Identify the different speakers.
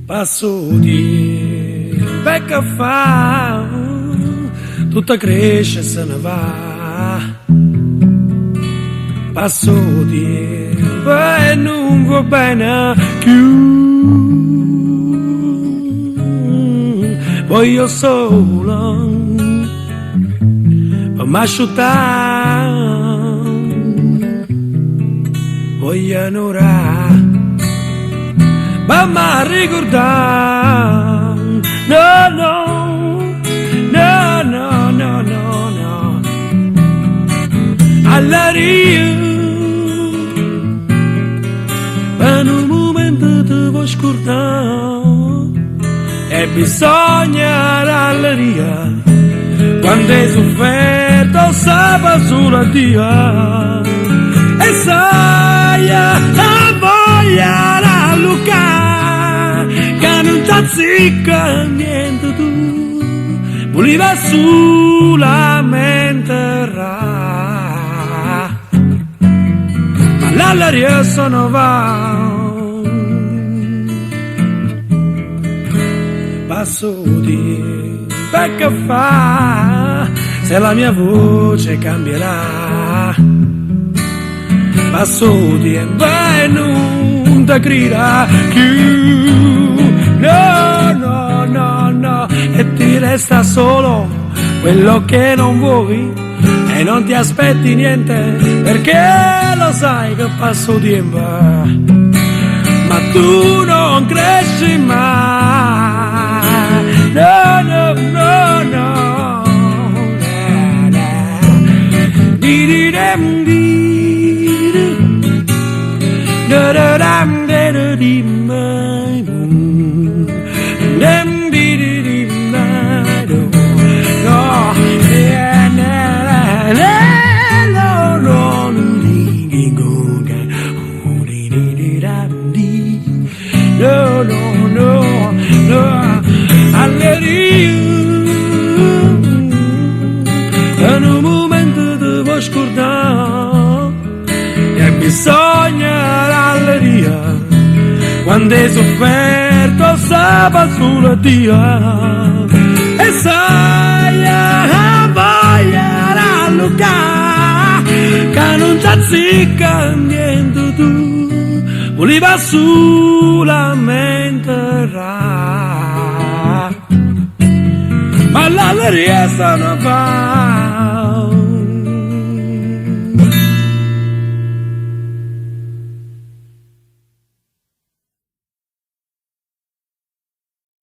Speaker 1: Passo di becca fa, tutta cresce e se ne va. Passo di e non va bene più. Voglio solo per m'asciuttare, voglio onorare. Mamma ricordar, no, no, no, no, no, no, no. Alla rio, per un momento ti vuoi scordare, e bisogna all'aria, quando hai sofferto sapeva solo a Dio, e sai, voglia la Luca. Non t'azzicca niente tu, voleva solamente ra, ma l'all'aria sono va. Passo di becca fa, se la mia voce cambierà. Passo di e non ti grida più. No, no, no, no, e ti resta solo quello che non vuoi e non ti aspetti niente perché lo sai che passo tempo, ma tu non cresci mai. No, no, no, no. Di-di-dam, di-di. Da-da-dam, da-da-dim. No, no, no, no, alleluia. In un momento ti vuoi scordare e bisogna alleluia. Quando hai sofferto sapeva solo Dio, e sai, voglia la Luca, che non t'azzicca niente tu, voleva solamente ra, ma l'alleria se ne va.